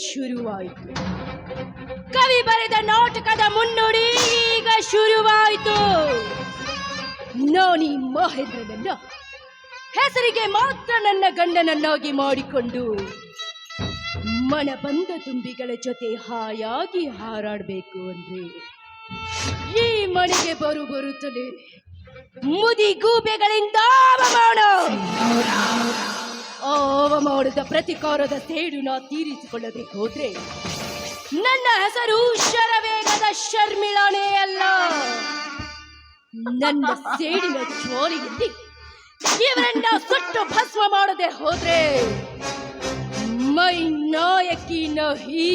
ಶುರುವಾಯಿತು. ಕವಿ ಬರೆದ ನಾಟಕದ ಮುನ್ನುಡಿ ಈಗ ಶುರುವಾಯಿತು. ನಾನೀ ಮಹೇಂದ್ರನನ್ನ ಹೆಸರಿಗೆ ಮಾತ್ರ ನನ್ನ ಗಂಡನನ್ನಾಗಿ ಮಾಡಿಕೊಂಡು ಮನ ಬಂದ ತುಂಬಿಗಳ ಜೊತೆ ಹಾಯಾಗಿ ಹಾರಾಡಬೇಕು ಅಂದ್ರೆ ಈ ಮನೆಗೆ ಬರುತ್ತಲೇ ಮುದಿ ಗೂಬೆಗಳಿಂದ ಅವಮಾನದ ಪ್ರತಿಕಾರದ ಸೇಡು ತೀರಿಸಿಕೊಳ್ಳದೆ ಹೋದ್ರೆ ನನ್ನ ಹೆಸರು ಶರವೇಗದ ಶರ್ಮಿಳಾನೇ ಅಲ್ಲ. ನನ್ನ ಸೇಡಿನ ಜ್ವಾಲೆಯಲ್ಲಿ ಇವರನ್ನ ಸುಟ್ಟು ಭಸ್ಮ ಮಾಡದೆ ಹೋದ್ರೆ ಮೈ ನಾಯಕಿ ನಹಿ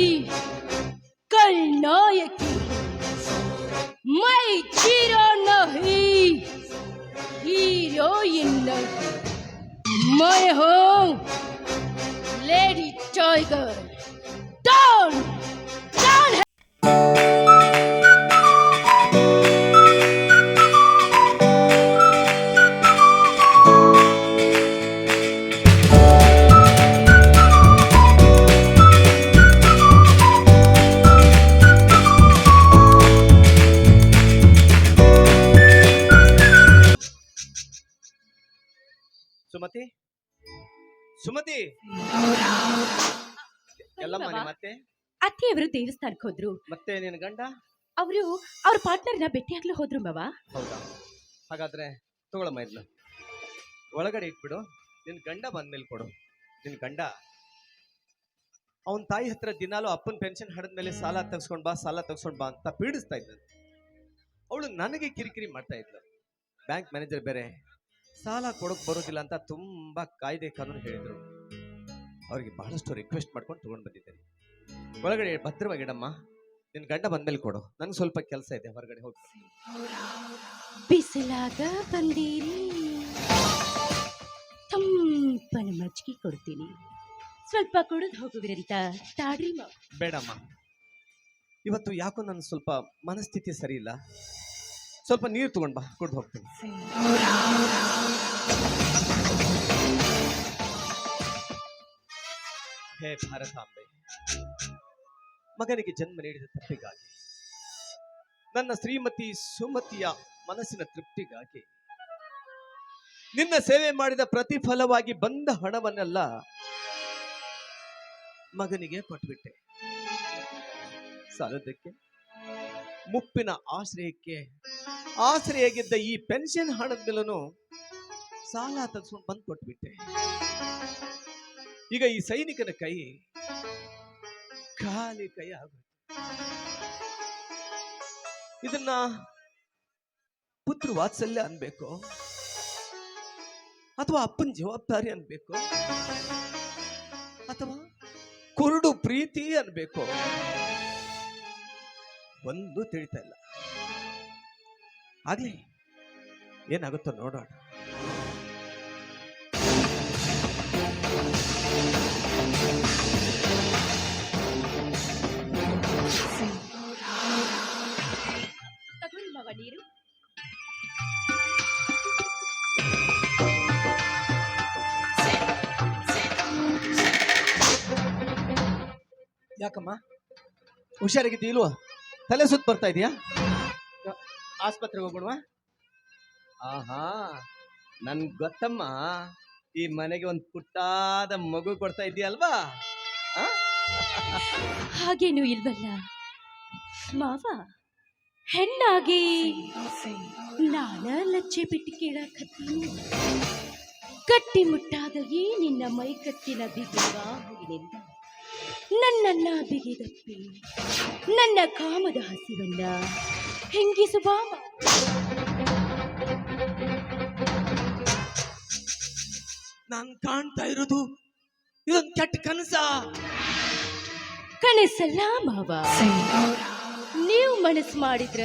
ಕಲ್ನಾಯಕಿ, ಮೈ ಜೀರೋ ನಹಿ हीरोइन नहीं, मैं हूँ लेडी टाइगर. डॉन डॉन है. ಸುಮತಿ ಸುಮತಿ ಎಲ್ಲಮ್ಮ ನಿಮ್ಮ ಅತ್ತೆಯವರು ದೇವಸ್ಥಾನಕ್ಕೆ ಹೋದ್ರು. ಮತ್ತೆ ನಿನ್ನ ಗಂಡ ಅವರು ಅವ್ರ ಪಾರ್ಟ್ನರ್ನ ಭೇಟಿಯಾಗ್ಲು ಹೋದ್ರು ಮಾವ. ಹೌದಾ? ಹಾಗಾದ್ರೆ ತಗೊಳಮ್ಮ ಇದ್ನ ಒಳಗಡೆ ಇಟ್ಬಿಡು. ನಿನ್ ಗಂಡ ಬಂದ್ಮೇಲೆ ಕೊಡು. ನಿನ್ ಗಂಡ ಅವನ ತಾಯಿ ಹತ್ರ ದಿನಾಲು ಅಪ್ಪನ ಪೆನ್ಷನ್ ಹಡದ್ಮೇಲೆ ಸಾಲ ತೆಗ್ಸ್ಕೊಂಡ್ ಬಾ ಅಂತ ಪೀಡಿಸ್ತಾ ಇದ್ದ. ಅವಳು ನನಗೆ ಕಿರಿಕಿರಿ ಮಾಡ್ತಾ ಇದ್ಲು. ಬ್ಯಾಂಕ್ ಮ್ಯಾನೇಜರ್ ಬೇರೆ ಸಾಲ ಕೊಡೋಕ್ ಬರೋದಿಲ್ಲ ಅಂತ ತುಂಬಾ ಕಾಯ್ದೆ ಕಾನೂನು ಹೇಳಿದ್ರು. ಅವ್ರಿಗೆ ಬಹಳಷ್ಟು ರಿಕ್ವೆಸ್ಟ್ ಮಾಡ್ಕೊಂಡು ತಗೊಂಡ್ ಬಂದಿದ್ದೇನೆ. ಒಳಗಡೆ ಭದ್ರವಾಗಿಡಮ್ಮ. ನಿನ್ ಗಂಡ ಬಂದ್ಮೇಲೆ ಕೊಡು. ನಂಗೆ ಸ್ವಲ್ಪ ಕೆಲಸ ಇದೆ, ಹೊರಗಡೆ ಹೋಗಿ. ಬಿಸಿಲಾಗ ಬಂದೀರಿ, ತಂಪನ ಮಜ್ಜಿಗೆ ಕೊಡ್ತೀನಿ, ಸ್ವಲ್ಪ ಕುಡಿದು ಹೋಗುವಿರಂತ ತಾಡ್ರಿ ಮಾವ. ಬೇಡಮ್ಮ, ಇವತ್ತು ಯಾಕೋ ನನ್ನ ಸ್ವಲ್ಪ ಮನಸ್ಥಿತಿ ಸರಿ ಇಲ್ಲ. ಸ್ವಲ್ಪ ನೀರು ತಗೊಂಡ್ ಬಾ, ಕುಡ್ದು ಹೋಗ್ತೀನಿ. ಹೇ ಭಾರತಾಂಬೆ, ಮಗನಿಗೆ ಜನ್ಮ ನೀಡಿದ ತಪ್ಪಿಗಾಗಿ, ನನ್ನ ಶ್ರೀಮತಿ ಸುಮತಿಯ ಮನಸ್ಸಿನ ತೃಪ್ತಿಗಾಗಿ, ನಿನ್ನ ಸೇವೆ ಮಾಡಿದ ಪ್ರತಿಫಲವಾಗಿ ಬಂದ ಹಣವನ್ನೆಲ್ಲ ಮಗನಿಗೆ ಕೊಟ್ಬಿಟ್ಟೆ. ಸಾಲದಕ್ಕೆ ಮುಪ್ಪಿನ ಆಶ್ರಯಾಗಿದ್ದ ಈ ಪೆನ್ಷನ್ ಹಣದ ಮೇಲೂ ಸಾಲ ತೆಗೆಸ್ಕೊಂಡು ಬಂದು ಕೊಟ್ಬಿಟ್ಟೆ. ಈಗ ಈ ಸೈನಿಕನ ಕೈ ಖಾಲಿ ಕೈ ಆಗುತ್ತೆ. ಇದನ್ನ ಪುತ್ರ ವಾತ್ಸಲ್ಯ ಅನ್ಬೇಕು ಅಥವಾ ಅಪ್ಪನ ಜವಾಬ್ದಾರಿ ಅನ್ಬೇಕು ಅಥವಾ ಕುರುಡು ಪ್ರೀತಿ ಅನ್ಬೇಕು, ಒಂದು ತಿಳಿತಾ ಇಲ್ಲ. ಆಗ್ಲಿ, ಏನಾಗುತ್ತೋ ನೋಡೋಣ. ನೀರು ಯಾಕಮ್ಮ, ಹುಷಾರಾಗಿದ್ದೀ ಇಲ್ವಾ? ತಲೆ ಸುತ್ತ ಬರ್ತಾ ಇದೆಯಾ? ಆಸ್ಪತ್ರೆಗೆ ಹೋಗ್ಬಿಡುವ. ಆಹಾ, ನನ್ ಗೊತ್ತಮ್ಮ, ಈ ಮನೆಗೆ ಒಂದು ಪುಟ್ಟಾದ ಮಗು ಕೊಡ್ತಾ ಇದೆಯಲ್ವಾ? ಹಾಗೇನು ಇಲ್ವಲ್ಲ ಮಾವ. ಹೆಣ್ಣಾಗಿ ನಾನ ಲಜ್ಜೆ ಬಿಟ್ಟು ಕೇಳಕತ್ತೀನಿ. ಗಟ್ಟಿ ಮುಟ್ಟಾದ ಈ ನಿನ್ನ ಮೈಕಟ್ಟಿನ ಬಿಗಿಯುವ ಹೂವಿನಿಂದ ನನ್ನನ್ನ ಬಿಗಿದಪ್ಪಿ ನನ್ನ ಕಾಮದ ಹಸಿವನ್ನ ಹೆಂಗಿಸುವ. ನಾನ್ ಕಾಣ್ತಾ ಇರೋದು ಇದೊಂದು ಕೆಟ್ಟ ಕನಸಲ್ಲ ಮಾವ. ನೀವು ಮನಸ್ಸು ಮಾಡಿದ್ರ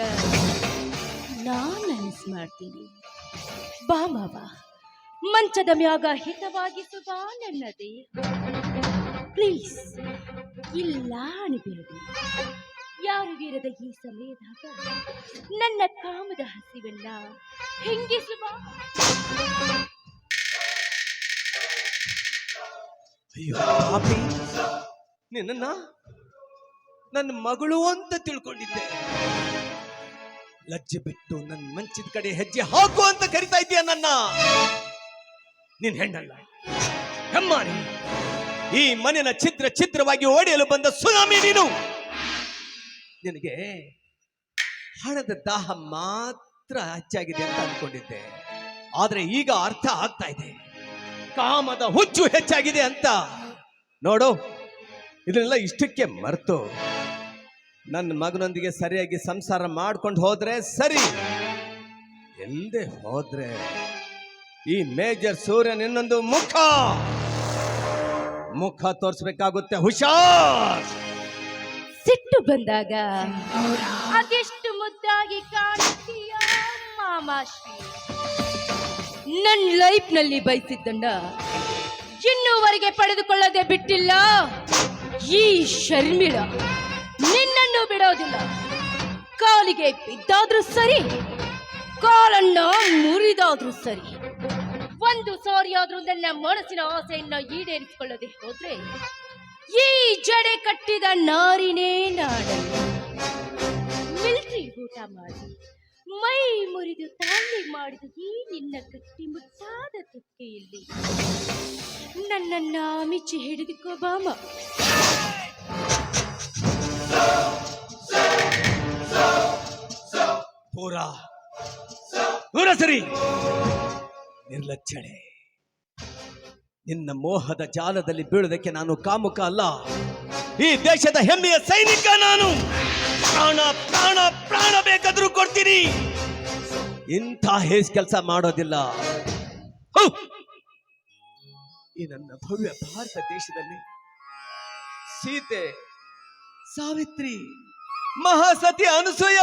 ನಾನ್ ಮನಸ್ಸು ಮಾಡ್ತೀನಿ. ಬಾ ಮಾವ, ಮಂಚದ ಮ್ಯಾಗ ಹಿತವಾಗಿಸುವ ನನ್ನ ದೇಹ. ಪ್ಲೀಸ್, ಇಲ್ಲ ಅನ್ಬೇಡಿ. ಯಾರು ವೀರದ ಈ ಸಮಯದಾಗ ನನ್ನ ಕಾಮದ ಹಸಿವೆಲ್ಲ ಹೆಂಗಿಸುವ. ಅಯ್ಯೋ ಪಾಪಿ, ನಿನ್ನ ನನ್ನ ಮಗಳು ಅಂತ ತಿಳ್ಕೊಂಡಿದ್ದೆ. ಲಜ್ಜೆ ಬಿಟ್ಟು ನನ್ನ ಮಂಚಿದ ಕಡೆ ಹೆಜ್ಜೆ ಹಾಕು ಅಂತ ಕರಿತಾ ಇದೀಯ ನನ್ನ. ನಿನ್ ಹೆಣ್ಣಲ್ಲ, ಹೆಮ್ಮಾರಿ. ಈ ಮನೆಯ ಛಿದ್ರವಾಗಿ ಓಡಿಯಲು ಬಂದ ಸುನಾಮಿ ನೀನು. ನಿನಗೆ ಹಣದ ದಾಹ ಮಾತ್ರ ಹೆಚ್ಚಾಗಿದೆ ಅಂತ ಅನ್ಕೊಂಡಿದ್ದೆ. ಆದ್ರೆ ಈಗ ಅರ್ಥ ಆಗ್ತಾ ಇದೆ, ಕಾಮದ ಹುಚ್ಚು ಹೆಚ್ಚಾಗಿದೆ ಅಂತ. ನೋಡು, ಇದನ್ನೆಲ್ಲ ಇಷ್ಟಕ್ಕೆ ಮರೆತು ನನ್ನ ಮಗನೊಂದಿಗೆ ಸರಿಯಾಗಿ ಸಂಸಾರ ಮಾಡ್ಕೊಂಡು ಹೋದ್ರೆ ಸರಿ. ಎಲ್ಲದೆ ಹೋದ್ರೆ ಈ ಮೇಜರ್ ಸೂರ್ಯನ ಇನ್ನೊಂದು ಮುಖ ತೋರಿಸ್ಬೇಕಾಗುತ್ತೆ. ಹುಷಾರ್. ಸಿಟ್ಟು ಬಂದಾಗ ಅದೆಷ್ಟು ಮುದ್ದಾಗಿ ಕಾಣುತ್ತೀಯ ಮಾಮಾಶ್ರೀ. ನನ್ನ ಲೈಫ್ ನಲ್ಲಿ ಬಯಸಿದ್ದನ್ನ ಇನ್ನೂವರೆಗೆ ಪಡೆದುಕೊಳ್ಳದೆ ಬಿಟ್ಟಿಲ್ಲ ಈ ಶರ್ಮಿಳ. ನಿನ್ನನ್ನು ಬಿಡೋದಿಲ್ಲ. ಕಾಲಿಗೆ ಬಿದ್ದಾದ್ರೂ ಸರಿ, ಕಾಲನ್ನ ಮುರಿದಾದ್ರೂ ಸರಿ. ಒಂದು ಸಾರಿಯಾದ್ರೂ ನನ್ನ ಮನಸ್ಸಿನ ಆಸೆಯನ್ನ ಈಡೇರಿಸಿಕೊಳ್ಳದೆ ಹೋದ್ರೆ ಈ ಜಡೆ ಕಟ್ಟಿದ ನಾರಿನೇ ನಾಡಲ್ಲ. ಮಿಲ್ಟ್ರಿ ಊಟ ಮಾಡಿ ಮೈ ಮುರಿದು ತಾಳ್ಮೆ ಮಾಡಿದ ಈ ನಿನ್ನ ಗಟ್ಟಿ ಮುದ್ದಾದ ತುಕ್ಕೆಯಲ್ಲಿ ನನ್ನನ್ನ ಮಿಚ್ಚಿ ಹಿಡಿದುಕೋ ಬಾಮ. ಪೂರ ಸರಿ. ನಿರ್ಲಕ್ಷಣೆ. ನಿನ್ನ ಮೋಹದ ಜಾಲದಲ್ಲಿ ಬೀಳುವುದಕ್ಕೆ ನಾನು ಕಾಮುಕ ಅಲ್ಲ, ಈ ದೇಶದ ಹೆಮ್ಮೆಯ ಸೈನಿಕ ನಾನು. ಪ್ರಾಣ ಪ್ರಾಣ ಪ್ರಾಣ ಬೇಕಾದ್ರೂ ಕೊಡ್ತೀನಿ. ಇಂಥ ಹೇಸ್ ಕೆಲಸ ಮಾಡೋದಿಲ್ಲ. ಈ ನನ್ನ ಭವ್ಯ ಭಾರತ ದೇಶದಲ್ಲಿ ಸೀತೆ, ಸಾವಿತ್ರಿ, ಮಹಾಸತಿ ಅನಸೂಯ,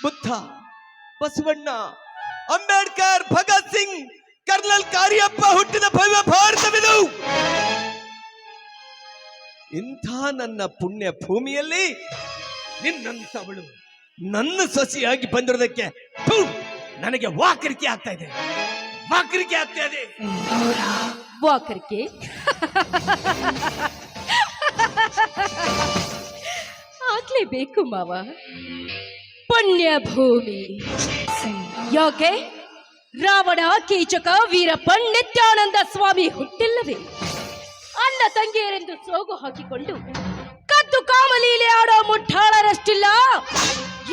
ಬುದ್ಧ, ಬಸವಣ್ಣ, ಅಂಬೇಡ್ಕರ್, ಭಗತ್ ಸಿಂಗ್, ಕರ್ನಲ್ ಕಾರ್ಯಪ್ಪ ಹುಟ್ಟಿದ ಭವ್ಯ ಭಾರತವಿದು. ಇಂಥ ನನ್ನ ಪುಣ್ಯ ಭೂಮಿಯಲ್ಲಿ ನಿನ್ನಂತವಳು ನನ್ನ ಸೊಸೆಯಾಗಿ ಬಂದಿರೋದಕ್ಕೆ ನನಗೆ ವಾಕರಿಕೆ ಆಗ್ತಾ ಇದೆ. ವಾಕರಿಕೆ ಆಗ್ಲೇಬೇಕು ಮಾವ. ಪುಣ್ಯ ಭೂಮಿ. ಯಾಕೆ ರಾವಣ, ಕೀಚಕ, ವೀರಪ್ಪ, ನಿತ್ಯಾನಂದ ಸ್ವಾಮಿ ಹುಟ್ಟಿಲ್ಲವೇ? ಅಣ್ಣ ತಂಗಿಯರೆಂದು ಸೋಗು ಹಾಕಿಕೊಂಡು ಕದ್ದು ಕಾಮಲೀಲೆ ಆಡೋ ಮುಠಾಳರಷ್ಟಿಲ್ಲ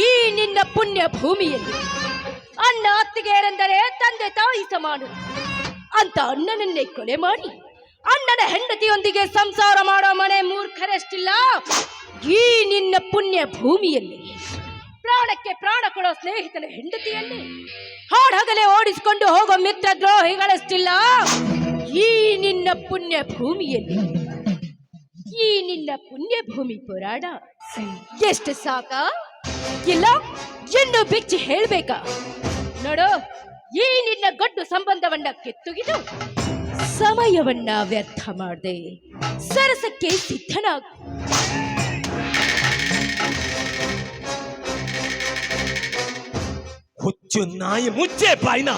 ಈ ನಿನ್ನ ಪುಣ್ಯ ಭೂಮಿಯಲ್ಲಿ. ಅಣ್ಣ ಅತ್ತಿಗೆಯರೆಂದರೆ ತಂದೆ ತಾಯಿ ಸಮಾನ ಅಂತ ಅಣ್ಣನನ್ನೇ ಕೊಲೆ ಮಾಡಿ ಅಣ್ಣನ ಹೆಂಡತಿಯೊಂದಿಗೆ ಸಂಸಾರ ಮಾಡೋ ಮನೆ ಮೂರ್ಖರಷ್ಟಿಲ್ಲ ಈ ನಿನ್ನ ಪುಣ್ಯ ಭೂಮಿಯಲ್ಲಿ. ಪ್ರಾಣಕ್ಕೆ ಪ್ರಾಣ ಕೊಡೋ ಸ್ನೇಹಿತನ ಹೆಂಡತಿಯಲ್ಲಿ ಹಾಡಹಗಲೇ ಓಡಿಸಿಕೊಂಡು ಹೋಗೋ ಮಿತ್ರ ದ್ರೋಹಿಗಳಷ್ಟಿಲ್ಲ ಈ ನಿನ್ನ ಪುಣ್ಯ ಭೂಮಿಯಲ್ಲಿ. ಈ ನಿನ್ನ ಪುಣ್ಯ ಭೂಮಿ ಪುರಾಣ ಎಷ್ಟು ಸಾಕ? ಇಲ್ಲ ಎಂದು ಬಿಚ್ಚಿ ಹೇಳ್ಬೇಕಾ? ನೋಡು, ಈ ನಿನ್ನ ಗಡ್ಡು ಸಂಬಂಧವನ್ನ ಕಿತ್ತುಗಿದು ಸಮಯವನ್ನ ವ್ಯರ್ಥ ಮಾಡದೆ ಸರಸಕ್ಕೆ ಸಿದ್ಧನಾಗು. ಹುಚ್ಚು ನಾಯಿ ಮುಚ್ಚೆ ಬಾಯ್ನ.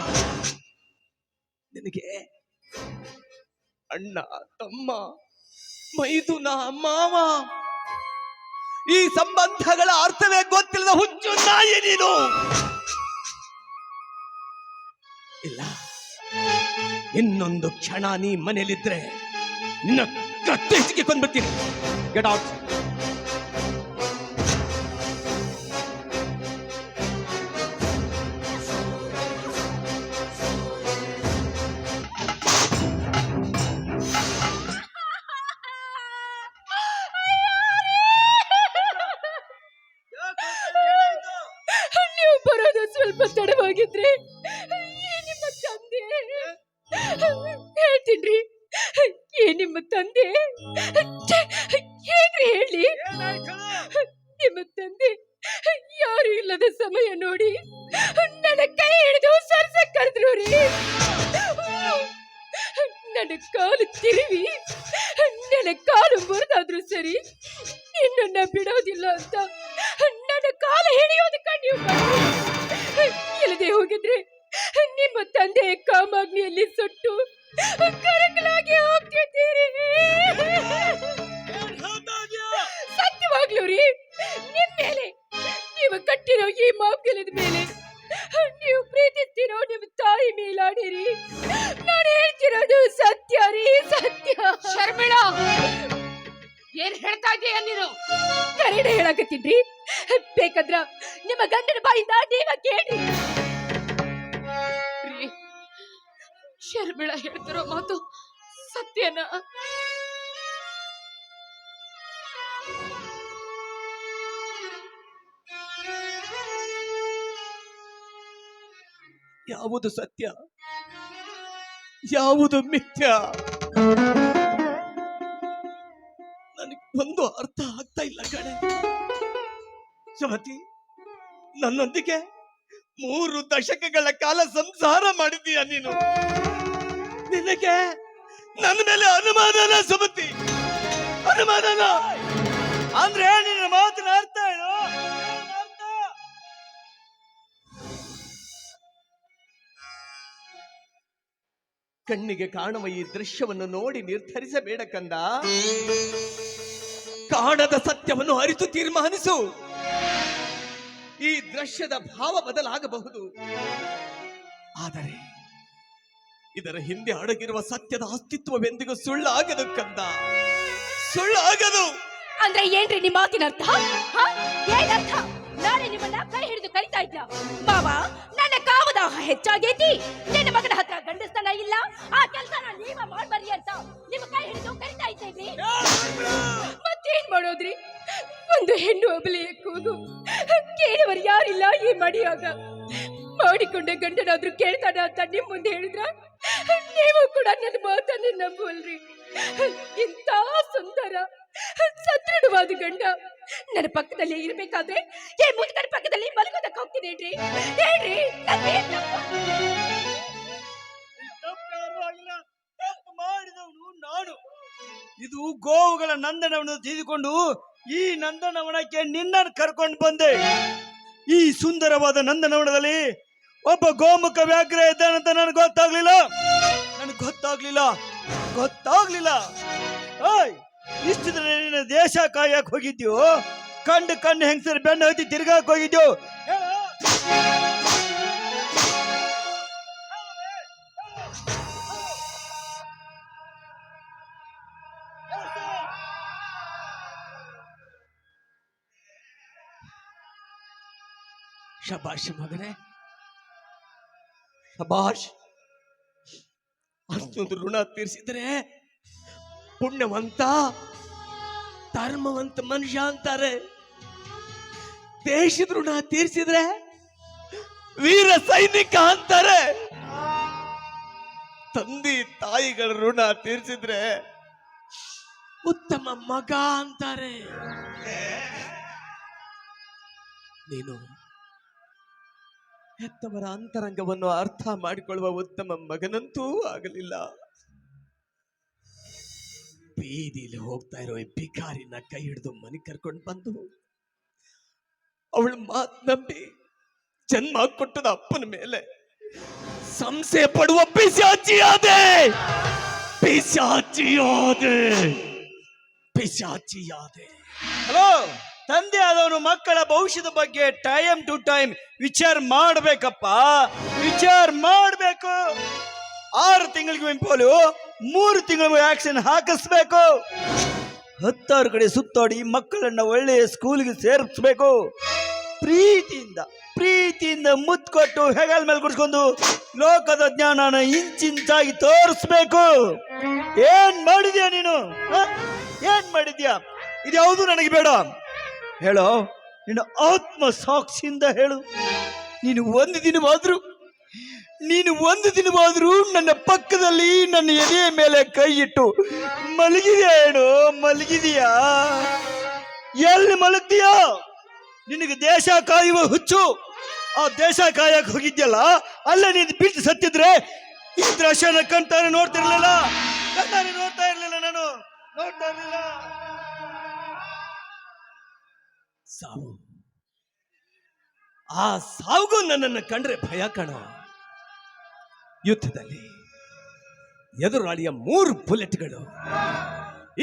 ನಿನಗೆ ಅಣ್ಣ, ತಮ್ಮ, ಮೈದುನ, ಮಾವ ಈ ಸಂಬಂಧಗಳ ಅರ್ಥವೇ ಗೊತ್ತಿಲ್ಲದ ಹುಚ್ಚು ನಾಯಿ ನೀನು. ಇಲ್ಲ, ಇನ್ನೊಂದು ಕ್ಷಣ ನೀ ಮನೆಯಲ್ಲಿದ್ರೆ ನಿನ್ನ ಕತ್ತೆ ಹೆಚ್ಚಿಗೆ ಕೊಂಡ್ಬಿಡ್ತೀನಿ. Get out. ನೀವು ಬರೋದು ಸ್ವಲ್ಪ ತಡವಾಗಿದ್ರೆ ನಿಮ್ಮ ತಂದೆ ಹೇಳ್ತೀನ್ರಿ. ನಿಮ್ಮ ತಂದೆ ಹೇಗ್ರಿ ಹೇಳಿ? ನಿಮ್ಮ ತಂದೆ ಯಾರು ಇಲ್ಲದ ಸಮಯ ನೋಡಿ ನನ್ನ ಕೈ ಹಿಡಿದು ಸರ್ಸ ಕರೆದ್ರು ರೀ. ನನ್ನ ಕಾಲು ತಿರುವಿ ನನ್ನ ಕಾಲು ಮುರಿದಾದ್ರು ಸರಿ, ನಿನ್ನನ್ನ ಬಿಡೋದಿಲ್ಲ ಅಂತ ನನ್ನ ಕಾಲು ಹಿಡಿಯೋದಕ್ಕೆ ನೀವು ಇಲ್ಲದೆ ಹೋಗಿದ್ರೆ ನಿಮ್ಮ ತಂದೆ ಕಾಮಾಗ್ನಿಯಲ್ಲಿ ಸುಟ್ಟು ಕರಕಲಾಗಿ ಹೋಗ್ತಿದ್ದೀರಿ. ಏನ್ ಹೇಳ್ತಾ ಇದೀಯ ನೀನು? ಕರೆಕ್ಟ್ ಹೇಳಕತ್ತೀನ್ರಿ. ಬೇಕಾದ್ರ ನಿಮ್ಮ ಗಂಡನ ಬಾಯಿಂದ ನೀವ ಕೇಳ್ರಿ. ಶರ್ಮಿಳ ಹೇಳ್ತಿರೋ ಮಾತು ಸತ್ಯನ? ಯಾವುದು ಸತ್ಯ, ಯಾವುದು ಮಿಥ್ಯ, ನನಗೆ ಒಂದು ಅರ್ಥ ಆಗ್ತಾ ಇಲ್ಲ ಕಣೆ. ಸುಮತಿ, ನನ್ನೊಂದಿಗೆ 3 ದಶಕಗಳ ಕಾಲ ಸಂಸಾರ ಮಾಡಿದೀಯ ನೀನು. ನಿನಗೆ ನನ್ನ ಮೇಲೆ ಅನುಮಾನನ ಸುಮತಿ? ಅನುಮಾನನ ಅಂದ್ರೆ ನಿನ್ನ ಮಾತಿನ ಅರ್ಥ ಏನು? ಕಣ್ಣಿಗೆ ಕಾಣುವ ಈ ದೃಶ್ಯವನ್ನು ನೋಡಿ ನಿರ್ಧರಿಸಬೇಡ ಕಂದ. ಕಾಣದ ಸತ್ಯವನ್ನು ಅರಿತು ತೀರ್ಮಾನಿಸು. ಈ ದೃಶ್ಯದ ಭಾವ ಬದಲಾಗಬಹುದು, ಆದರೆ ಇದರ ಹಿಂದೆ ಅಡಗಿರುವ ಸತ್ಯದ ಅಸ್ತಿತ್ವವೆಂದಿಗೂ ಸುಳ್ಳಾಗದು ಕಂದ, ಸುಳ್ಳಾಗದು. ಅಂದ್ರೆ ಏನ್ರಿ ನಿಮ್ಮ ಮಾತಿನ ಅರ್ಥ? ಏನರ್ಥ? ನಾಳೆ ನಿಮ್ಮನ್ನ ಕೈ ಹಿಡಿದು ಕರಿತಾ ಇದ್ದ ಮಾವ, ನನ್ನ ಕಾಮದಾಹ ಹೆಚ್ಚಾಗೈತಿ, ನಿನ್ನ ಮಗನ ಹತ್ರ ಗಂಡಸ್ತನ ಇಲ್ಲ, ಆ ಕೆಲಸನ ನೀವ ಮಾಡ್ಬರ್ರಿ ಅಂತ ನಿಮ್ಮ ಕೈ ಹಿಡಿದು ಕರಿತಾ ಇದ್ದೇನೆ. ಮತ್ತೇನ್ ಮಾಡೋದ್ರಿ? ಒಂದು ಹೆಣ್ಣು ಒಬ್ಬಲೆಯ ಕೂಗು ಕೇಳುವರು ಯಾರಿಲ್ಲ ಈ ಮಡಿಯಾಗ. ಮಾಡಿಕೊಂಡ ಗಂಡನಾದ್ರೂ ಕೇಳ್ತಾನ ಅಂತ ನಿಮ್ ಮುಂದೆ ಹೇಳಿದ್ರ ನೀವು ಕೂಡ ನನ್ನ ಮಾತನ್ನೇ ನಂಬುವಲ್ರಿ. ಇಂಥ ಸುಂದರ ಸದೃಢವಾದ ಗಂಡ ನನ್ನ ಪಕ್ಕದಲ್ಲಿ ಇರ್ಬೇಕಾದ್ರೆ ಈ ಮುದುಕನ ಪಕ್ಕದಲ್ಲಿ ಮಲಗೋದಕ್ಕೆ ಹೋಗ್ತೀನಿ ಹೇಳ್ರಿ. ತಪ್ಪು ಮಾಡಿದವನು ನಾನು. ಇದು ಗೋವುಗಳ ನಂದನವನ್ನು ತಿಳಿದುಕೊಂಡು ಈ ನಂದನವನಕ್ಕೆ ನಿನ್ನನ್ನು ಕರ್ಕೊಂಡು ಬಂದೆ. ಈ ಸುಂದರವಾದ ನಂದನವನದಲ್ಲಿ ಒಬ್ಬ ಗೋಮುಖ ವ್ಯಾಘ್ರ ಇದ್ದಾನಂತ ನನಗೆ ಗೊತ್ತಾಗ್ಲಿಲ್ಲ. ಇಷ್ಟು ದಿನ ನಿನ್ನ ದೇಶ ಕಾಯಕ್ ಹೋಗಿದ್ಯೋ? ಕಣ್ಣು ಹೆಂಗಸರ ಬೆನ್ನು ಹತ್ತಿ ತಿರ್ಗಾಕ್ ಹೋಗಿದ್ಯೋ? ಶಬಾಷ್ ಮಗನೇ, ಶಬಾಷ್. ಅಷ್ಟೊಂದು ಋಣ ತೀರಿಸಿದ್ರೆ ಪುಣ್ಯವಂತ ಧರ್ಮವಂತ ಮನುಷ್ಯ ಅಂತಾರೆ. ದೇಶದ ಋಣ ತೀರಿಸಿದ್ರೆ ವೀರ ಸೈನಿಕ ಅಂತಾರೆ. ತಂದೆ ತಾಯಿಗಳ ಋಣ ತೀರಿಸಿದ್ರೆ ಉತ್ತಮ ಮಗ ಅಂತಾರೆ. ನೀನು ಹೆತ್ತವರ ಅಂತರಂಗವನ್ನು ಅರ್ಥ ಮಾಡಿಕೊಳ್ಳುವ ಉತ್ತಮ ಮಗನಂತೂ ಆಗಲಿಲ್ಲ. ಬೀದಿಲಿ ಹೋಗ್ತಾ ಇರೋ ಈ ಭಿಕಾರಿನ ಕೈ ಹಿಡಿದು ಮನೆ ಕರ್ಕೊಂಡು ಬಂದು ಅವಳ ಮಾತು ನಂಬಿ ಜನ್ಮ ಕೊಟ್ಟದ ಅಪ್ಪನ ಮೇಲೆ ಸಂಶಯ ಪಡುವ ಪಿಶಾಚಿಯಾದೆ. ಹಲೋ, ತಂದೆ ಆದವನು ಮಕ್ಕಳ ಭವಿಷ್ಯದ ಬಗ್ಗೆ ಟೈಮ್ ಟು ಟೈಮ್ ವಿಚಾರ ಮಾಡಬೇಕಪ್ಪ, ವಿಚಾರ ಮಾಡಬೇಕು. 6 ತಿಂಗಳಿಗೆ ಮಿಂಪೋಲು 3 ತಿಂಗಳ ವ್ಯಾಕ್ಸಿನ್ ಹಾಕಿಸ್ಬೇಕು. 10 ಕಡೆ ಸುತ್ತಾಡಿ ಮಕ್ಕಳನ್ನ ಒಳ್ಳೆಯ ಸ್ಕೂಲ್ಗೆ ಸೇರಿಸ್ಬೇಕು. ಪ್ರೀತಿಯಿಂದ ಮುತ್ತು ಕೊಟ್ಟು ಹೆಗಲ ಮೇಲೆ ಕುಡಿಸ್ಕೊಂಡು ಲೋಕದ ಜ್ಞಾನನ ಇಂಚಿಂಚಾಗಿ ತೋರಿಸ್ಬೇಕು. ಏನ್ ಮಾಡಿದ್ಯಾ ನೀನು? ಏನ್ ಮಾಡಿದ್ಯಾ? ಇದ್ಯಾವುದು ನನಗೆ ಬೇಡ. ಹೇಳೋ, ನಿನ್ನ ಆತ್ಮ ಸಾಕ್ಷಿಯಿಂದ ಹೇಳು. ನೀನು ಒಂದು ದಿನವಾದ್ರೂ ನನ್ನ ಪಕ್ಕದಲ್ಲಿ ನನ್ನ ಎದೆಯ ಮೇಲೆ ಕೈ ಇಟ್ಟು ಮಲಗಿದೆಯಾ? ಎಲ್ಲಿ ಮಲಗ್ತೀಯಾ? ನಿನಗೆ ದೇಶ ಕಾಯುವ ಹುಚ್ಚು. ಆ ದೇಶ ಕಾಯಕ್ ಹೋಗಿದ್ಯಲ್ಲ, ಅಲ್ಲ ನೀನು ಬಿಟ್ಟು ಸತ್ತಿದ್ರೆ ಈ ದೃಶ್ಯನ ಕಣ್ತಾನೆ ನೋಡ್ತಾ ಇರ್ಲಿಲ್ಲ ನಾನು. ಸಾವು, ಆ ಸಾವುಗೂ ನನ್ನನ್ನು ಕಂಡ್ರೆ ಭಯ ಕಣೋ. ಯುದ್ಧದಲ್ಲಿ ಎದುರಾಳಿಯ 3 ಬುಲೆಟ್ಗಳು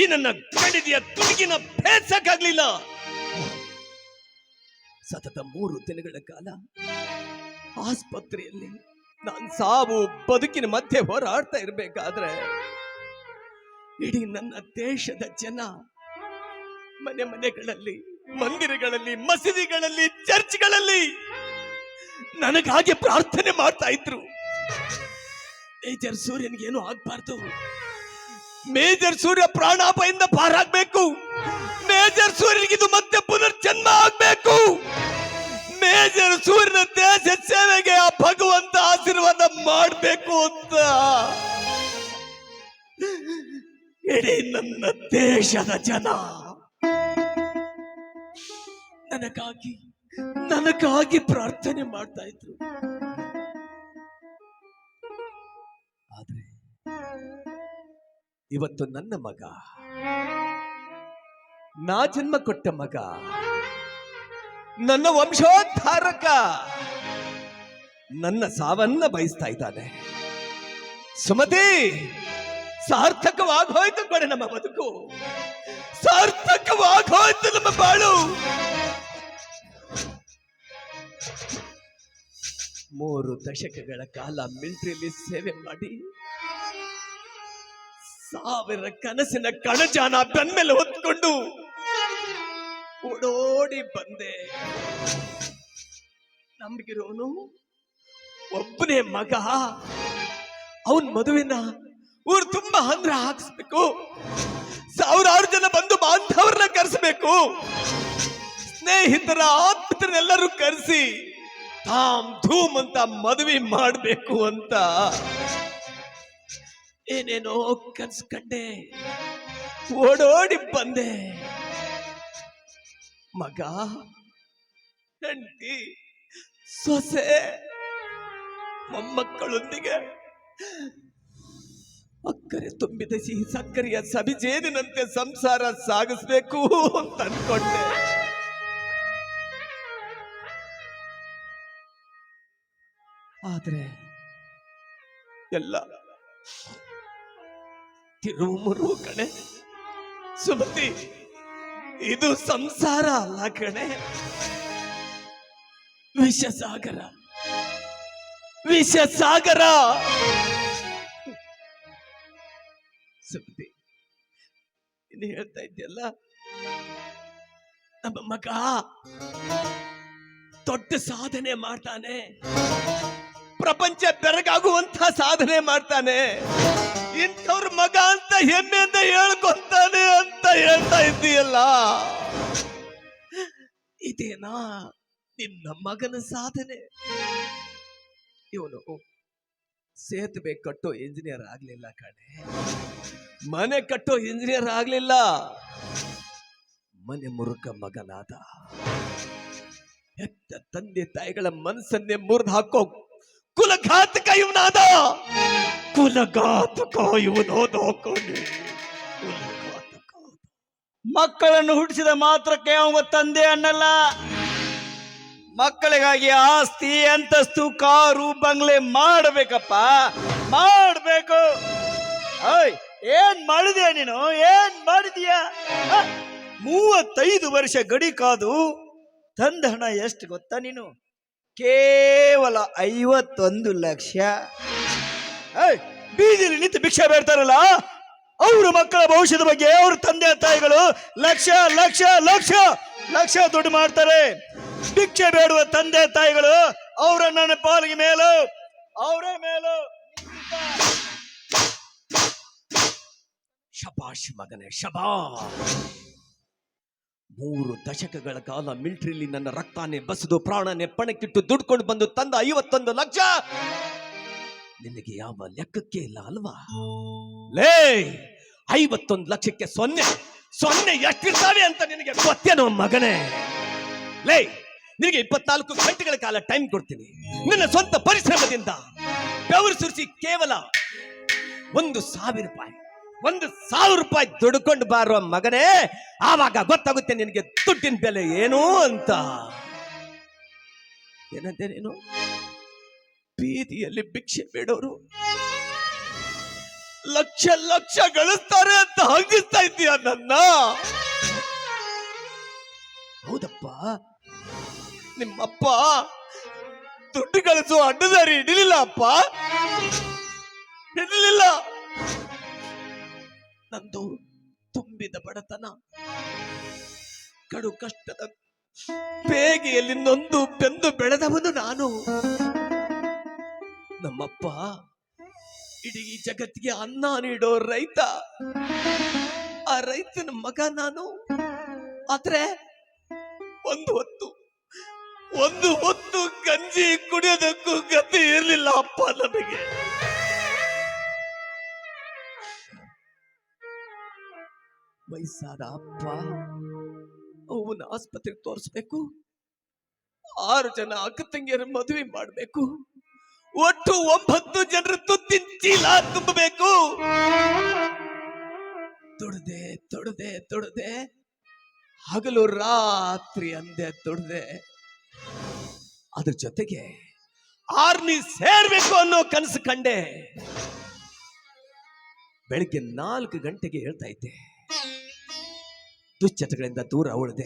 ಈ ನನ್ನ ಗಡಿದಿಯ ತುಡುಗಿನ ಭೇದಿಸಕ್ಕಾಗ್ಲಿಲ್ಲ. ಸತತ 3 ದಿನಗಳ ಕಾಲ ಆಸ್ಪತ್ರೆಯಲ್ಲಿ ನಾನು ಸಾವು ಬದುಕಿನ ಮಧ್ಯೆ ಹೋರಾಡ್ತಾ ಇರ್ಬೇಕಾದ್ರೆ ಇಡೀ ನನ್ನ ದೇಶದ ಜನ ಮನೆ ಮನೆಗಳಲ್ಲಿ, ಮಂದಿರಗಳಲ್ಲಿ, ಮಸೀದಿಗಳಲ್ಲಿ, ಚರ್ಚ್ಗಳಲ್ಲಿ ನನಗಾಗಿ ಪ್ರಾರ್ಥನೆ ಮಾಡ್ತಾ ಇದ್ರು. ಮೇಜರ್ ಸೂರ್ಯನಿಗೆ ಏನು ಆಗ್ಬಾರ್ದು, ಮೇಜರ್ ಸೂರ್ಯ ಪ್ರಾಣಾಪಾಯದಿಂದ ಪಾರಾಗ್ಬೇಕು, ಮೇಜರ್ ಸೂರ್ಯನಿಗೆ ಇದು ಮತ್ತೆ ಪುನರ್ಜನ್ಮ ಆಗ್ಬೇಕು, ಮೇಜರ್ ಸೂರ್ಯನ ದೇಶ ಸೇವೆಗೆ ಆ ಭಗವಂತ ಆಶೀರ್ವಾದ ಮಾಡಬೇಕು ಅಂತ ಇಡೀ ನನ್ನ ದೇಶದ ಜನ ನನಗಾಗಿ ಪ್ರಾರ್ಥನೆ ಮಾಡ್ತಾ ಇದ್ರು. ಆದ್ರೆ ಇವತ್ತು ನನ್ನ ಮಗ, ನಾ ಜನ್ಮ ಕೊಟ್ಟ ಮಗ, ನನ್ನ ವಂಶೋದ್ಧಾರಕ ನನ್ನ ಸಾವನ್ನ ಬಯಸ್ತಾ ಇದ್ದಾನೆ. ಸುಮತಿ, ಸಾರ್ಥಕವಾಗೋಯ್ತು ಕಡೆ ನಮ್ಮ ಬದುಕು, ಸಾರ್ಥಕವಾಗೋಯ್ತು ನಮ್ಮ ಬಾಳು. 3 ದಶಕಗಳ ಕಾಲ ಮಿಲಿಟರಿಯಲ್ಲಿ ಸೇವೆ ಮಾಡಿ 1000 ಕನಸಿನ ಕಣಜಾನ ಬೆನ್ಮೇಲೆ ಹೊತ್ಕೊಂಡು ಓಡೋಡಿ ಬಂದೆ. ನಮ್ಗಿರೋನು ಒಬ್ಬನೇ ಮಗ, ಅವನ್ ಮದುವೆನ ಊರು ತುಂಬಾ ಹಂದ್ರ ಹಾಕಿಸ್ಬೇಕು, 1000 ಜನ ಬಂದು ಬಾಂಧವರನ್ನ ಕರೆಸಬೇಕು, ಸ್ನೇಹಿತರ ಆತ್ಮಿತರನ್ನೆಲ್ಲರೂ ಕರೆಸಿ ಧಾಮ್ ಧೂಮ್ ಅಂತ ಮದುವೆ ಮಾಡಬೇಕು ಅಂತ ಏನೇನೋ ಕನ್ಸ್ಕಂಡೆ, ಓಡೋಡಿ ಬಂದೆ. ಮಗ, ಹೆಂಡತಿ, ಸೊಸೆ, ಮೊಮ್ಮಕ್ಕಳೊಂದಿಗೆ ಅಕ್ಕರೆ ತುಂಬಿದ ಸಿಹಿ ಸಕ್ಕರೆಯ ಸಬಿಜೇನಿನಂತೆ ಸಂಸಾರ ಸಾಗಿಸ್ಬೇಕು ಅಂತ ಅನ್ಕೊಂಡೆ. ಆದ್ರೆ ಎಲ್ಲ ತಿರುಮುರು ಕಣೆ. ಸುಮತಿ, ಇದು ಸಂಸಾರ ಅಲ್ಲ ಕಣೆ, ವಿಷಸಾಗರ, ವಿಷಸಾಗರ. ಸುಮತಿ, ಇನ್ನು ಹೇಳ್ತಾ ಇದ್ಯಲ್ಲ, ನಮ್ಮ ಮಗ ದೊಡ್ಡ ಸಾಧನೆ ಮಾಡ್ತಾನೆ, ಪ್ರಪಂಚ ಬೆರಗಾಗುವಂತ ಸಾಧನೆ ಮಾಡ್ತಾನೆ, ಇಂಥವ್ರ ಮಗ ಅಂತ ಹೆಮ್ಮೆಯಿಂದ ಹೇಳ್ಕೊಂತಾನೆ ಅಂತ ಹೇಳ್ತಾ ಇದ್ದೀಯಲ್ಲ, ಇದೇನಾ ನಿನ್ನ ಮಗನ ಸಾಧನೆ? ಇವನು ಸೇತುವೆ ಕಟ್ಟೋ ಇಂಜಿನಿಯರ್ ಆಗ್ಲಿಲ್ಲ ಕಣೆ, ಮನೆ ಕಟ್ಟೋ ಇಂಜಿನಿಯರ್ ಆಗ್ಲಿಲ್ಲ, ಮನೆ ಮುರುಕ ಮಗನಾದ. ಹೆತ್ತ ತಂದೆ ತಾಯಿಗಳ ಮನಸ್ಸನ್ನೇ ಮುರಿದು ಹಾಕೋ ಕುಲಘಾತಕ ಇವನಾದ, ಕುಲಘಾತಕ ಇವನೋದ. ಮಕ್ಕಳನ್ನು ಹುಟ್ಟಿಸಿದ ಮಾತ್ರಕ್ಕೆ ಅವ ತಂದೆ ಅನ್ನಲ್ಲ, ಮಕ್ಕಳಿಗಾಗಿ ಆಸ್ತಿ, ಅಂತಸ್ತು, ಕಾರು, ಬಂಗ್ಲೆ ಮಾಡಬೇಕಪ್ಪ, ಮಾಡಬೇಕು. ಏನ್ ಮಾಡಿದ್ಯಾ ನೀನು? ಏನ್ ಮಾಡಿದ್ಯಾ? 35 ವರ್ಷ ಗಡಿ ಕಾದು ತಂದ ಹಣ ಎಷ್ಟು ಗೊತ್ತಾ ನೀನು? ಕೇವಲ 51 ಲಕ್ಷ. ಬೀದಿಲಿ ನಿಂತು ಭಿಕ್ಷೆ ಬೇಡ್ತಾರಲ್ಲ, ಅವ್ರ ಮಕ್ಕಳ ಭವಿಷ್ಯದ ಬಗ್ಗೆ ಅವ್ರ ತಂದೆ ತಾಯಿಗಳು ಲಕ್ಷ ಲಕ್ಷ ಲಕ್ಷ ಲಕ್ಷ ದುಡ್ಡು ಮಾಡ್ತಾರೆ. ಭಿಕ್ಷೆ ಬೇಡುವ ತಂದೆ ತಾಯಿಗಳು ಅವರ ನನ್ನ ಪಾಲಿಗೆ ಮೇಲು, ಅವರೇ ಮೇಲು. ಶಬಾಷ್ ಮಗನೇ, ಶಬಾಷ್. 3 ದಶಕಗಳ ಕಾಲ ಮಿಲಿಟರಿಲಿ ನನ್ನ ರಕ್ತಾನೆ ಬಸದು ಪ್ರಾಣನೆ ಪಣಕ್ಕಿಟ್ಟು ದುಡ್ಕೊಂಡು ಬಂದು ತಂದ 51 ಲಕ್ಷ ನಿನಗೆ ಯಾವ ಲೆಕ್ಕಕ್ಕೆ ಇಲ್ಲ ಅಲ್ವಾ? ಲೇ, 51 ಲಕ್ಷಕ್ಕೆ 0 ಎಷ್ಟಿರ್ತಾವೆ ಅಂತ ನಿನಗೆ ಗೊತ್ತೇನೋ ಮಗನೇ? ಲೇ, ನಿನಗೆ 24 ಗಂಟೆಗಳ ಕಾಲ ಟೈಮ್ ಕೊಡ್ತೀನಿ. ನಿನ್ನ ಸ್ವಂತ ಪರಿಶ್ರಮದಿಂದ ಬೆವರು ಸುರಿಸಿ ಕೇವಲ 1,000 ರೂಪಾಯಿ, 1,000 ರೂಪಾಯಿ ದುಡ್ಕೊಂಡು ಬಾರುವ ಮಗನೇ, ಆವಾಗ ಗೊತ್ತಾಗುತ್ತೆ ನಿನಗೆ ದುಡ್ಡಿನ ಬೆಲೆ ಏನು ಅಂತ. ಏನಂತೆ ನೀನು? ಬೀದಿಯಲ್ಲಿ ಭಿಕ್ಷೆ ಬೇಡೋರು ಲಕ್ಷ ಲಕ್ಷ ಗಳಿಸ್ತಾರೆ ಅಂತ ಹಂಗಿಸ್ತಾ ಇದ್ದೀಯ ನನ್ನ? ಹೌದಪ್ಪ, ನಿಮ್ಮಪ್ಪ ದುಡ್ಡು ಗಳಿಸೋ ಅಡ್ಡದಾರಿ ಹಿಡಿಲಿಲ್ಲ ಅಪ್ಪ, ಹಿಡಿಲಿಲ್ಲ. ನಂದು ತುಂಬಿದ ಬಡತನ, ಕಡು ಕಷ್ಟದ ಬೇಗೆಯಲ್ಲಿ ನೊಂದು ಬೆಂದು ಬೆಳೆದವನು ನಾನು. ನಮ್ಮಪ್ಪ ಇಡೀ ಜಗತ್ತಿಗೆ ಅನ್ನ ನೀಡೋ ರೈತ. ಆ ರೈತನ ಮಗ ನಾನು. ಆದ್ರೆ ಒಂದು ಹೊತ್ತು ಗಂಜಿ ಕುಡಿಯೋದಕ್ಕೂ ಗತಿ ಇರಲಿಲ್ಲ ಅಪ್ಪ ನಮಗೆ. ವಯಸ್ಸಾದ ಅಪ್ಪ ಅವನ ಆಸ್ಪತ್ರೆಗೆ ತೋರಿಸ್ಬೇಕು, 6 ಜನ ಅಕ್ಕ ತಂಗಿಯರ ಮದುವೆ ಮಾಡಬೇಕು, ಒಟ್ಟು 9 ಜನರ ತುತ್ತಿನ ಚೀಲ ತುಂಬಬೇಕು. ತೊಡದೆ ಹಗಲು ರಾತ್ರಿ ಅಂದೆ ತೊಡದೆ. ಅದ್ರ ಜೊತೆಗೆ ಆರ್ಮಿ ಸೇರ್ಬೇಕು ಅನ್ನೋ ಕನಸು ಕಂಡೆ. ಬೆಳಿಗ್ಗೆ 4 ಗಂಟೆಗೆ ಹೇಳ್ತಾ ಇದ್ದೆ. ದುಶ್ಚಟಗಳಿಂದ ದೂರ ಉಳಿದೆ.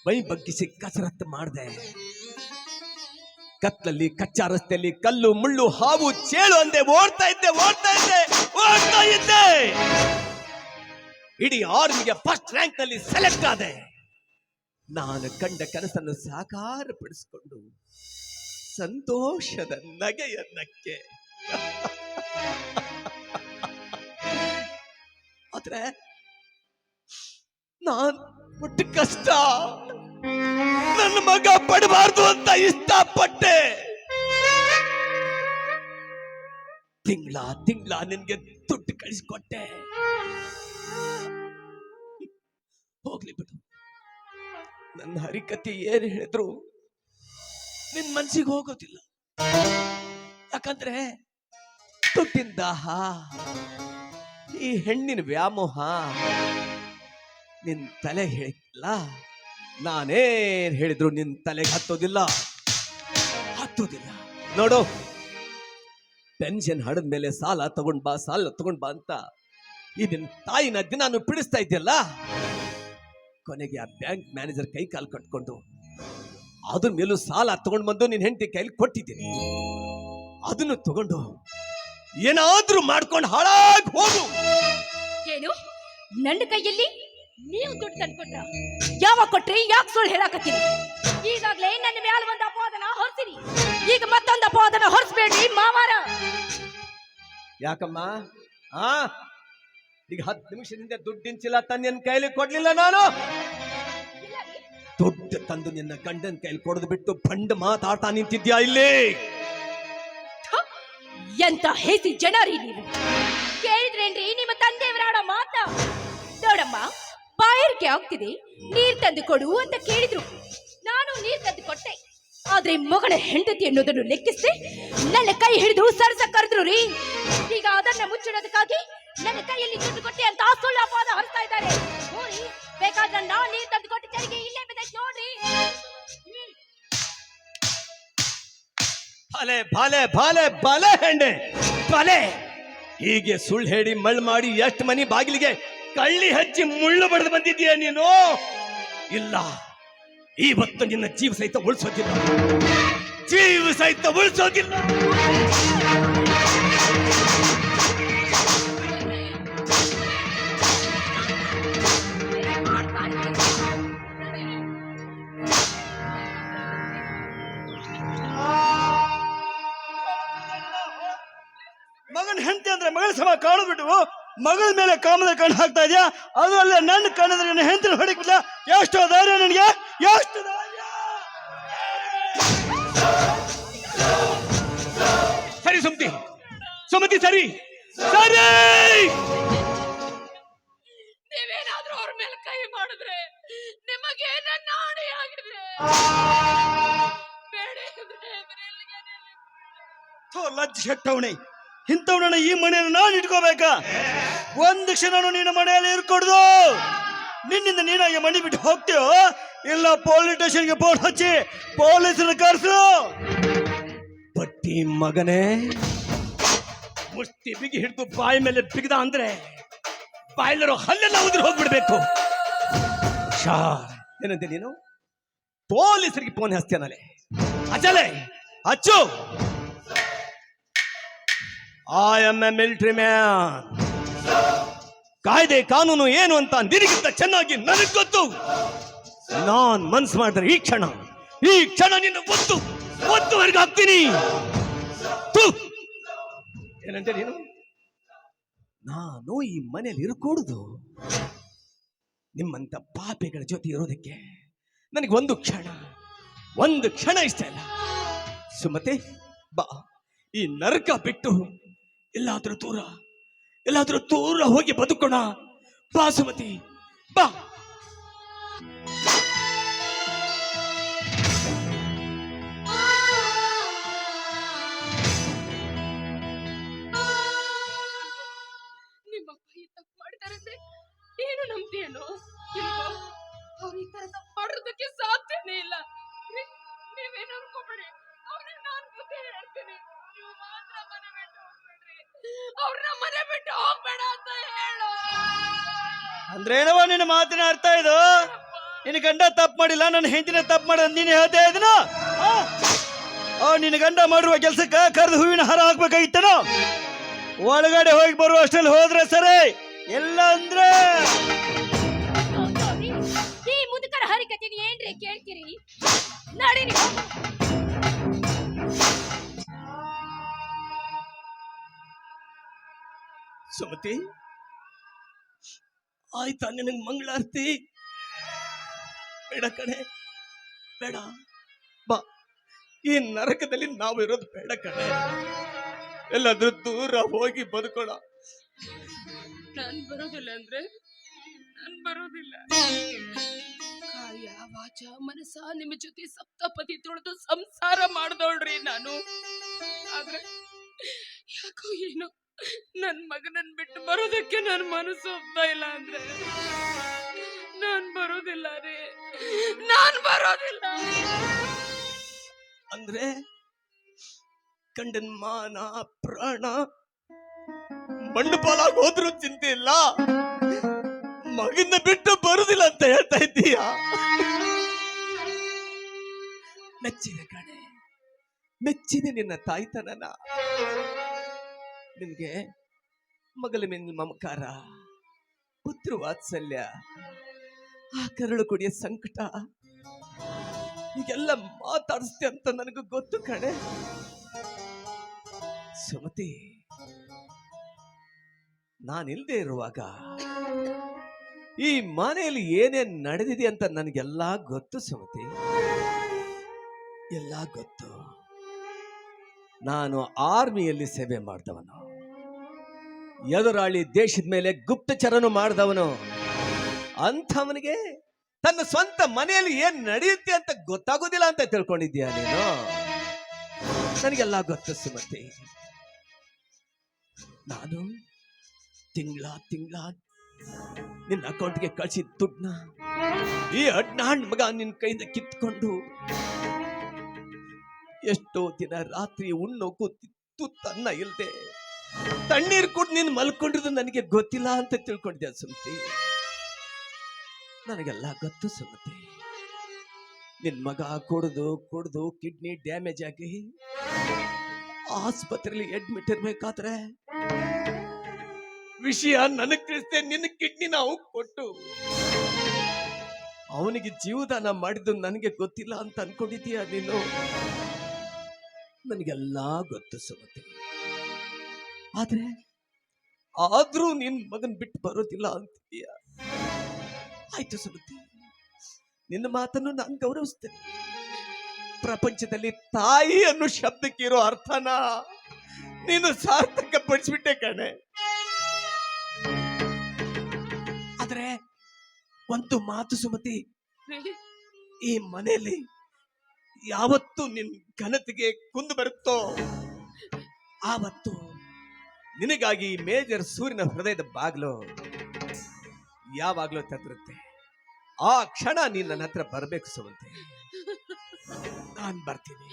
ಮೈ ಬಗ್ಗಿಸಿ ಕಸರತ್ತು ಮಾಡಿದೆ. ಕತ್ಲಲ್ಲಿ ಕಚ್ಚಾ ರಸ್ತೆಯಲ್ಲಿ ಕಲ್ಲು ಮುಳ್ಳು ಹಾವು ಚೇಳು ಅಂದೆ ಓಡ್ತಾ ಇದ್ದೆ. ಇಡೀ ಆರ್ಮಿಗೆ ಫಸ್ಟ್ ರ್ಯಾಂಕ್ ನಲ್ಲಿ ಸೆಲೆಕ್ಟ್ ಆದೆ. ನಾನು ಕಂಡ ಕನಸನ್ನು ಸಾಕಾರಪಡಿಸಿಕೊಂಡು ಸಂತೋಷದ ನಗೆಯನ್ನಕ್ಕೆ. ಆದ್ರೆ ನಾನ್ ಪಟ್ಟ ಕಷ್ಟ ನನ್ನ ಮಗ ಪಡಬಾರ್ದು ಅಂತ ಇಷ್ಟಪಟ್ಟೆ. ತಿಂಗಳ ನಿನ್ಗೆ ದುಡ್ಡು ಕಳಿಸ್ಕೊಟ್ಟೆ. ಹೋಗ್ಲಿ ಬಿಡು, ನನ್ನ ಹರಿಕತೆ ಏನ್ ಹೇಳಿದ್ರು ನಿನ್ ಮನ್ಸಿಗೆ ಹೋಗೋದಿಲ್ಲ. ಯಾಕಂದ್ರೆ ದುಡ್ಡಿನ ದಾಹ, ಈ ಹೆಣ್ಣಿನ ವ್ಯಾಮೋಹ ನಿನ್ ತಲೆ ಹೇಳಿಲ್ಲ. ನಾನೇನ್ ಹೇಳಿದ್ರು ನಿನ್ ತಲೆಗೆ ಹತ್ತೋದಿಲ್ಲ. ನೋಡು, ಪೆನ್ಷನ್ ಹಡದ ಮೇಲೆ ಸಾಲ ತಗೊಂಡ್ ಬಾ ಅಂತ ಈ ನಿನ್ ತಾಯಿನ ದಿನಾನು ಪೀಡಿಸ್ತಾ ಇದೆಯಲ್ಲ. ಕೊನೆಗೆ ಆ ಬ್ಯಾಂಕ್ ಮ್ಯಾನೇಜರ್ ಕೈ ಕಾಲು ಕಟ್ಕೊಂಡು ಅದ್ರ ಮೇಲೂ ಸಾಲ ತಗೊಂಡ್ ಬಂದು ನಿನ್ ಹೆಂಡತಿ ಕೈಲಿ ಕೊಟ್ಟಿದ್ದೀನಿ. ಅದನ್ನು ತಗೊಂಡು ಏನಾದ್ರೂ ಮಾಡ್ಕೊಂಡು ಹಾಳಾಗಿ ಹೋಗು. ಏನು ನನ್ನ ಕೈಯಲ್ಲಿ ನೀವು ದುಡ್ಡು ತಂದ್ಕೊಟ್ರ? ಯಾವಾಗ ಕೊಟ್ರಿ? ಯಾಕೆ ಸುಳ್ಳು ಹೇಳಾಕತ್ತೀರಿ? ಈಗಾಗ್ಲೇ ನನ್ನ ಮ್ಯಾಲ ಒಂದು ಅಪವಾದನ ಹೊರಿಸಿರಿ, ಈಗ ಮತ್ತೊಂದು ಅಪವಾದನ ಹೊರಿಸ್ಬೇಡ್ರಿ ಮಾವಾರ. ಯಾಕಮ್ಮ ಈಗ 10 ನಿಮಿಷದಿಂದ ದುಡ್ಡಿನ ಚೀಲ ತಂದು ನಿನ್ನ ಕೈಲಿ ಕೊಡ್ಲಿಲ್ಲ ನಾನು? ದುಡ್ಡು ತಂದು ನಿನ್ನ ಗಂಡನ ಕೈಲಿ ಕೊಡದು ಬಿಟ್ಟು ಬಂಡ್ ಮಾತಾಡ್ತಾ ನಿಂತಿದ್ಯಾ ಇಲ್ಲಿ? ಎಂತ ಹೇಸಿ ಜನರಿ ನೀವು! ಕೇಳಿದ್ರೇನ್ರಿ ನಿಮ್ಮ ತಂದೆಯವರಾಡ ಮಾತ? ನೋಡಮ್ಮ, ಬಾಯಾರಿಕೆ ಆಗ್ತಿದೆ, ನೀರ್ ತಂದು ಕೊಡು ಅಂತ ಕೇಳಿದ್ರು. ನಾನು ನೀರ್ ತಂದು ಕೊಟ್ಟೆ. ಆದ್ರೆ ಮಗಳ ಹೆಂಡತಿ ಅನ್ನೋದನ್ನು ಲೆಕ್ಕಿಸಿ ನನ್ನ ಕೈ ಹಿಡಿದು ಸರಸ ಕರೆದ್ರು ರೀ. ಈಗ ಅದನ್ನ ಮುಚ್ಚಿಡೋದಕ್ಕಾಗಿ ನನ್ನ ಕೈಯಲ್ಲಿ ದುಡ್ಡು ಕೊಟ್ಟೆ ಅಂತ ಸುಳ್ಳು ಅಪವಾದ ಹೊರಿಸ್ತಾ ಇದ್ದಾರೆ. ನೋಡಿ, ಬೇಕಾದ್ರೆ ನಾನು ನೀರ್ ತಂದು ಕೊಟ್ಟು ತೆರಿಗೆ ಇಲ್ಲೇ ಬಿದ್ದೈತೆ ನೋಡ್ರಿ. ಬಾಲೆ ಬಾಲೆ ಬಾಲೆ ಬಾಲೆ ಹೆಂಡೆ ಬಾಲೆ. ಹೀಗೆ ಸುಳ್ಳು ಹೇಳಿ ಮಳ್ ಮಾಡಿ ಎಷ್ಟು ಮನಿ ಬಾಗಿಲಿಗೆ ಕಳ್ಳಿ ಹಚ್ಚಿ ಮುಳ್ಳು ಬಡ್ದು ಬಂದಿದ್ದೀಯ ನೀನು? ಇಲ್ಲ, ಇವತ್ತು ನಿನ್ನ ಜೀವ ಸಹಿತ ಉಳಿಸೋದಿಲ್ಲ. ಮಗನ ಹೆಂಡತಿ ಅಂದ್ರೆ ಮಗಳ ಸಮ ಕಾಳು ಬಿಟ್ಟು ಮಗಳ ಮೇಲೆ ಕಾಮದ ಕಣ್ಣು ಹಾಕ್ತಾ ಇದೆಯಾ? ಅದು ಅಲ್ಲ, ನನ್ನ ಕಣ್ಣಿದ್ರೆ ನನ್ನ ಹೆಂಡತಿ ಹೊಡಿಕಿಲ್ಲ. ಎಷ್ಟು ಧೈರ್ಯ ನನಗೆ! ಎಷ್ಟು ಧೈರ್ಯ! ಸರಿ ಸುಮತಿ ಸರಿ. ನೀವೇನಾದ್ರೂ ಅವ್ರ ಮೇಲೆ ಕೈ ಮಾಡಿದ್ರೆ ನಿಮಗೆ ನನ್ನ ಆಣೆ ಆಗಿದೆ. ಲಜ್ಜೆ ಕೆಟ್ಟವಣೆ, ಇಂಥವನ ಈ ಮನೆಯನ್ನು ನಾನು ಇಟ್ಕೋಬೇಕಾ? ಒಂದು ಕ್ಷಣ ನಿನ್ನ ಮನೆಯಲ್ಲಿ ಇರ್ಕೊಡ್ದು. ನಿನ್ನಿಂದ ನೀನಾಗಿ ಮನೆ ಬಿಟ್ಟು ಹೋಗ್ತೀಯೋ ಇಲ್ಲ ಪೊಲೀಸ್ ಸ್ಟೇಷನ್ಗೆ ಫೋನ್ ಹಚ್ಚಿ ಪೊಲೀಸರು ಕರೆಸು. ಬಟ್ಟಿ ಮಗನೇ, ಮುಷ್ಟಿ ಬಿಗಿ ಹಿಡಿದು ಬಾಯಿ ಮೇಲೆ ಬಿಗದ ಅಂದ್ರೆ ಬಾಯಿಲಿರೋ ಹಲ್ಲೆಲ್ಲ ಉದುರು ಹೋಗ್ಬಿಡ್ಬೇಕು. ಏನಂತೆ ನೀನು? ಪೊಲೀಸರಿಗೆ ಫೋನ್ ಹಚ್ತೇನಲೆ? ಅಚ್ಚಲೆ ಹಚ್ಚು. I am a military man. ಕಾಯ್ದೆ ಕಾನೂನು ಏನು ಅಂತ ನಿನಗಿಂತ ಚೆನ್ನಾಗಿ ನನಗ್ ಗೊತ್ತು. ನಾನ್ ಮನ್ಸು ಮಾಡಿದ್ರೆ ಈ ಕ್ಷಣ ನಿನ್ನ ಒತ್ತುವರೆಗೆ ಹಾಕ್ತೀನಿ. ಏನಂತೆ ನೀನು? ನಾನು ಈ ಮನೇಲಿ ಇರ್ಕೂಡುದು ನಿಮ್ಮಂತ ಪಾಪಿಗಳ ಜೊತೆ ಇರೋದಕ್ಕೆ. ನನಗೆ ಒಂದು ಕ್ಷಣ ಇಷ್ಟ ಇಲ್ಲ. ಸುಮತಿ ಬಾ, ಈ ನರಕ ಬಿಟ್ಟು ಎಲ್ಲಾದ್ರೂ ದೂರ ಹೋಗಿ ಬದುಕೋಣ. ಬಾ ಸುಮತಿ ಬಾ. ನಿಮ್ಮಪ್ಪ ಈ ತಪ್ಪು ಮಾಡಿದಾರಂದ್ರೆ ಏನು ನಂಬ್ತೀಯೇನೋ? ಇಲ್ವೋ? ಅವ್ರು ಈ ತರ ತಪ್ಪು ಮಾಡೋದಕ್ಕೆ ಸಾಧ್ಯನೇ ಇಲ್ಲ. ನೀವೇನು ಅನ್ಕೋಬೇಡಿ, ಅವ್ರಿಗೆ ನಾನು ಬುದ್ಧಿ ಹೇಳ್ತೀನಿ. ನೀವು ಮಾತ್ರ ಮನೆ ಬಿಟ್ಟು ಹೋಗ್ಬೇಡ್ರಿ. ಅವ್ರನ್ನ ಮನೆ ಬಿಟ್ಟು ಹೋಗ್ಬೇಡ ಅಂತ ಹೇಳು. ಅಂದ್ರೆ ಏನವ ನಿನ್ನ ಮಾತಿನ ಅರ್ಥ ಇದು? ನಿನ್ನ ಗಂಡ ತಪ್ಪು ಮಾಡಿಲ್ಲ, ನನ್ನ ಹೆಂಡತಿನ ತಪ್ಪು ಮಾಡ ನೀನು ಹೇಳ್ತಾ ಇದೀನ? ನಿನ್ನ ಗಂಡ ಮಾಡುವ ಕೆಲ್ಸಕ್ಕ ಕರೆದು ಹೂವಿನ ಹಾರ ಹಾಕ್ಬೇಕಾಗಿತ್ತೇನೋ? ಒಳಗಡೆ ಹೋಗಿ ಬರುವ ಅಷ್ಟರಲ್ಲಿ ಹೋದ್ರೆ ಸರಿ, ಎಲ್ಲ ಅಂದ್ರೆ ಈ ಮುದುಕರ ಹರಿಕತೀನಿ ಏನ್ರಿ ಕೇಳ್ತೀರಿ? ನಡೀರಿ. ಸುಮತಿ ಆಯ್ತಾ ನಿನಗೆ ಮಂಗಳಾರತಿ? ಬೇಡ ಕಣೆ, ಬೇಡ. ಬಾ, ಈ ನರಕದಲ್ಲಿ ನಾವು ಇರೋದು ಬೇಡ ಕಣೆ. ಎಲ್ಲಾದ್ರೂ ದೂರ ಹೋಗಿ ಬದುಕೋಣ. ನಾನ್ ಬರೋದಿಲ್ಲ ಅಂದ್ರೆ ನಾನ್ ಬರೋದಿಲ್ಲ. ಕಾಯ ವಾಚ ಮನಸ ನಿಮ್ಮ ಜೊತೆ ಸಪ್ತಪದಿ ತೊಳೆದು ಸಂಸಾರ ಮಾಡ್ದೋಳ್ರಿ ನಾನು. ಆದ್ರೆ ಯಾಕೋ ಏನೋ ನನ್ ಮಗನನ್ ಬಿಟ್ಟು ಬರೋದಕ್ಕೆ ನನ್ ಮನಸ್ಸು ಒಪ್ತಾ ಇಲ್ಲ. ಅಂದ್ರೆ ನಾನ್ ಬರೋದಿಲ್ಲ ರೀ, ನಾನ್ ಬರೋದಿಲ್ಲ. ಅಂದ್ರೆ ಗಂಡನ್ ಮಾನ ಪ್ರಾಣ ಮಣ್ಣು ಪಾಲಾಗಿ ಹೋದ್ರೂ ಚಿಂತೆ ಇಲ್ಲ, ಮಗನ್ನ ಬಿಟ್ಟು ಬರುದಿಲ್ಲ ಅಂತ ಹೇಳ್ತಾ ಇದ್ದೀಯ? ಮೆಚ್ಚಿದೆ ಕಣೆ, ಮೆಚ್ಚಿದೆ ನಿನ್ನ ತಾಯ್ತನನ. ನಿನ್ಗೆ ಮಗಲ ಮೇಲಿನ ಮಮಕಾರ, ಪುತ್ರ ವಾತ್ಸಲ್ಯ, ಆ ಕರಳು ಕುಡಿಯ ಸಂಕಟ ಹೀಗೆಲ್ಲ ಮಾತಾಡಿಸ್ತೆ ಅಂತ ನನಗೂ ಗೊತ್ತು ಕಣೆ. ಸುಮತಿ, ನಾನಿಲ್ದೇ ಇರುವಾಗ ಈ ಮನೆಯಲ್ಲಿ ಏನೇನ್ ನಡೆದಿದೆ ಅಂತ ನನಗೆಲ್ಲ ಗೊತ್ತು ಸುಮತಿ, ಎಲ್ಲ ಗೊತ್ತು. ನಾನು ಆರ್ಮಿಯಲ್ಲಿ ಸೇವೆ ಮಾಡಿದವನು, ಎದುರಾಳಿ ದೇಶದ ಮೇಲೆ ಗುಪ್ತಚರನು ಮಾಡಿದವನು. ಅಂಥವನಿಗೆ ತನ್ನ ಸ್ವಂತ ಮನೆಯಲ್ಲಿ ಏನ್ ನಡೆಯುತ್ತೆ ಅಂತ ಗೊತ್ತಾಗೋದಿಲ್ಲ ಅಂತ ತಿಳ್ಕೊಂಡಿದ್ಯಾ ನೀನು? ನನಗೆಲ್ಲ ಗೊತ್ತು ಸುಮತಿ. ನಾನು ತಿಂಗಳ ನಿನ್ನ ಅಕೌಂಟ್ಗೆ ಕಳಿಸಿದ ದುಡ್ಡನ್ನ ಈ ಅಡ್ನಾಣ್ ಮಗ ನಿನ್ನ ಕೈಯಿಂದ ಕಿತ್ಕೊಂಡು ಎಷ್ಟೋ ದಿನ ರಾತ್ರಿ ಉಣ್ಣೋಕು ತುತ್ತನ್ನ ಇಲ್ದೆ ತಣ್ಣೀರು ಕೂಡ ನೀನು ಮಲ್ಕೊಂಡಿದ್ದು ನನಗೆ ಗೊತ್ತಿಲ್ಲ ಅಂತ ತಿಳ್ಕೊಂಡಿದ್ಯಾ ಸುಮತಿ? ನನಗೆಲ್ಲ ಗೊತ್ತು ಸುಮತಿ. ನಿನ್ ಮಗ ಕುಡ್ದು ಕಿಡ್ನಿ ಡ್ಯಾಮೇಜ್ ಆಗಿ ಆಸ್ಪತ್ರೆಯಲ್ಲಿ ಅಡ್ಮಿಟ್ ಇರ್ಬೇಕಾದ್ರೆ ವಿಷಯ ನನಗ್ ತಿಳಿಸ್ದೆ ನಿನ್ನ ಕಿಡ್ನಿ ನಾವು ಕೊಟ್ಟು ಅವನಿಗೆ ಜೀವದಾನ ಮಾಡಿದ್ದು ನನಗೆ ಗೊತ್ತಿಲ್ಲ ಅಂತ ಅನ್ಕೊಂಡಿದೀಯ ನೀನು? ನನಗೆಲ್ಲ ಗೊತ್ತು ಸುಮತಿ. ಆದ್ರೂ ನಿನ್ ಮಗನ್ ಬಿಟ್ಟು ಬರೋದಿಲ್ಲ ಅಂತೀಯ. ಆಯ್ತು ಸುಮತಿ, ನಿನ್ನ ಮಾತನ್ನು ನಾನು ಗೌರವಿಸ್ತೇನೆ. ಪ್ರಪಂಚದಲ್ಲಿ ತಾಯಿ ಅನ್ನೋ ಶಬ್ದಕ್ಕೆ ಇರೋ ಅರ್ಥನ ನೀನು ಸಾರ್ಥಕ ಪಡಿಸ್ಬಿಟ್ಟೆ ಕಣೆ. ಆದ್ರೆ ಒಂದು ಮಾತು ಸುಮತಿ, ಈ ಮನೆಯಲ್ಲಿ ಯಾವತ್ತು ನಿನ್ ಘನತೆಗೆ ಕುಂದು ಬರುತ್ತೋ ಆವತ್ತು ನಿನಗಾಗಿ ಮೇಜರ್ ಸೂರ್ಯನ ಹೃದಯದ ಬಾಗ್ಲು ಯಾವಾಗ್ಲೂ ತದ್ರುತ್ತೆ. ಆ ಕ್ಷಣ ನೀನ್ ನನ್ನ ಹತ್ರ ಬರ್ಬೇಕು ಸುಮತಿ. ನಾನ್ ಬರ್ತೀನಿ.